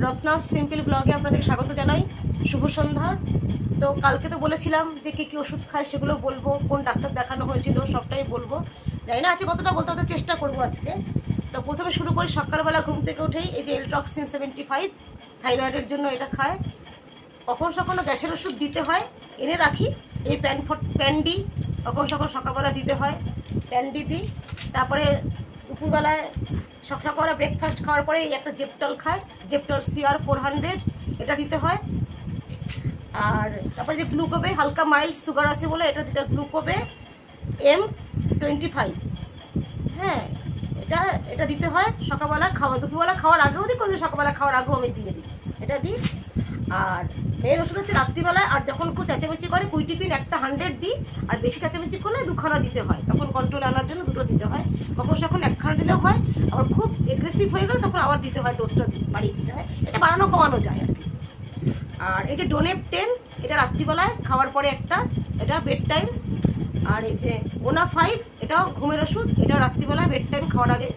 Ratna simple ব্লগে আপনাদের স্বাগত জানাই। শুভ সন্ধ্যা। তো কালকে তো বলেছিলাম যে কে কী ওষুধ খায় সেগুলো বলবো, কোন ডাক্তার দেখানো হয়েছিল সবটাই বলবো। জানি না আজকে কতটা বলতে হতে চেষ্টা করবো আজকে। তো প্রথমে শুরু করি, সকালবেলা ঘুম থেকে উঠেই এই যে এলট্রক্সিন 75 থাইরয়েডের জন্য এটা খায়। কখন সখনও গ্যাসের ওষুধ দিতে হয়, এনে রাখি। এই প্যান্ডি কখন সকালবেলা দিতে হয়, প্যান্ডি দিই। তারপরে দুপুরবেলায় সকালবেলা ব্রেকফাস্ট খাওয়ার পরে এই একটা জেপটল খায়, জেপটল CR 400, এটা দিতে হয়। আর তারপরে যে গ্লুকোবে, হালকা মাইল্ড সুগার আছে বলে এটা দিতে, গ্লুকোবে M25, হ্যাঁ এটা দিতে হয় সকালবেলা দুপুরবেলা খাওয়ার আগেও দিই, কোনোদিন সকালবেলা খাওয়ার আগেও আমি দিয়ে দিই, এটা দিই। আর মেন ওষুধ হচ্ছে রাত্রিবেলায়, আর যখন খুব চেঁচামেচি করে কুইটিপিন একটা 100 দিই, আর বেশি চেঁচামেচি করলে 2খানা দিতে হয়, তখন কন্ট্রোল আনার জন্য 2টো দিতে হয়। কখন সখন 1খানা দিলেও হয়, আবার খুব এগ্রেসিভ হয়ে গেলে তখন আবার দিতে হয়, ডোজটা বাড়িয়ে দিতে হয়, এটা বাড়ানো কমানো যায় আর কি। আর এই যে ডোনেপ 10, এটা রাত্রিবেলায় খাওয়ার পরে একটা, এটা বেড টাইম। আর এই যে ওনা 5, এটাও ঘুমের ওষুধ, এটাও রাত্রিবেলায় বেড টাইম খাওয়ার আগে,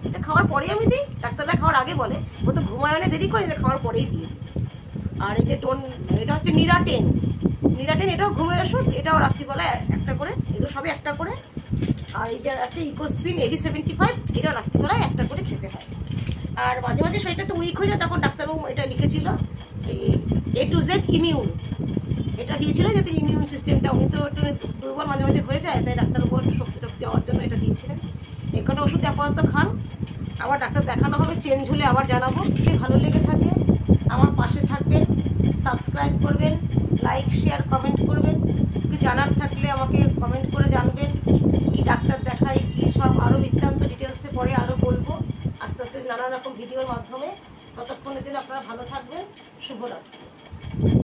এটা খাওয়ার পরেই আমি দিই। ডাক্তাররা খাওয়ার আগে বলে, ও তো ঘুমায় অনেক দেরি করে, এটা খাওয়ার পরেই দিয়ে দিই। আর এই যে এটা হচ্ছে নিরাটেন, এটাও ঘুমের ওষুধ, এটাও রাত্রিবেলায় একটা করে, এগুলো সবই একটা করে। আর এই যে আছে ইকোস্পিন AD 75, এটাও রাত্রিবেলায় একটা করে খেতে হয়। আর মাঝে মাঝে শরীরটা একটু উইক হয়ে যায়, তখন ডাক্তারবাবু এটা লিখেছিল এই A to Z ইমিউন, এটা দিয়েছিল যাতে ইমিউন সিস্টেমটা, উনি তো একটু দুর্বল মাঝে মাঝে হয়ে যায়, তাই ডাক্তারবাবু একটু শক্তি দেওয়ার জন্য এটা দিয়েছিলেন। এই কটা ওষুধ আপাতত খান, আবার ডাক্তার দেখানো হবে, চেঞ্জ হলে আবার জানাবো। যদি ভালো লেগে থাকে আমার পাশে থাকবেন, সাবস্ক্রাইব করবেন, লাইক শেয়ার কমেন্ট করবেন। কি জানার থাকলে আমাকে কমেন্ট করে জানবেন, কি ডাক্তার দেখাই কি সব, আরও বৃত্তান্ত ডিটেলসে পরে আরও বলবো আস্তে আস্তে নানা রকম ভিডিওর মাধ্যমে। ততক্ষণের জন্য আপনারা ভালো থাকবেন। শুভরাত্রি।